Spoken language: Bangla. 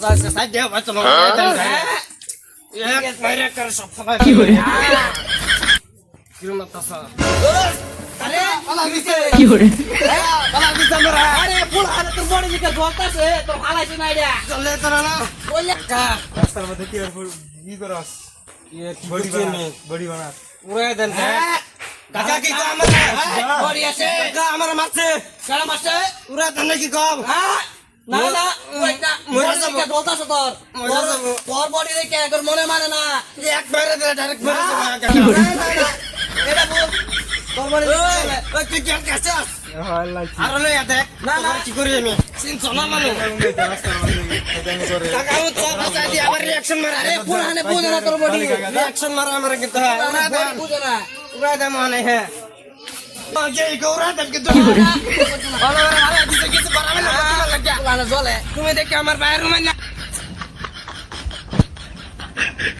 মজা আছে সাইড দে ভাই চলো এক মাইরে করে সব সবাই কি করে কিরম মাতাসা আরে পালা দিছে কি করে পালা দিছে আমরা আরে ফুল আরে তোর বডি দিকে জ্বলতাছে তোর হালাইছে না এটা চলে তোরা না বললে কা রাস্তার মধ্যে কি করস বডি বানাস উড়ে দেন হ্যাঁ কাকা কি কো আমার বডি আছে কাকা আমার মারছে কারা মারছে উড়ে দেন কি কম হ্যাঁ না না ওই না মরে বডি যাবো। দিকে জ্বলতাছে তোর মরে যাবো। তোর বডি দেখে তোর মনে মানে না এক মাইরে দে ডাইরেক্ট মারে কাকা কি করে এটা বল তোর বডি ওই তুই কি কাছে আল্লাহ আর লই দেখ না, না। কি করি আমি সিন চলা মানে রাস্তার মধ্যে খেদানি করে কাকা ও চল বাঁচা দি আবার রিঅ্যাকশন মারে আরে ফুল হানে বুঝে না তোর বডি রিঅ্যাকশন মারা আমার কিন্তু হ্যাঁ উড়ে দেন বুঝে না উড়ে দেন মানে হ্যাঁ যে গৌরা দেন কিন্তু কি করে ভালো ভালো দিছে কিছু বাড়াবে না তোমার লাগিয়া ফুল হানে জ্বলে তুমি দেখে আমার বাইরে রুমে না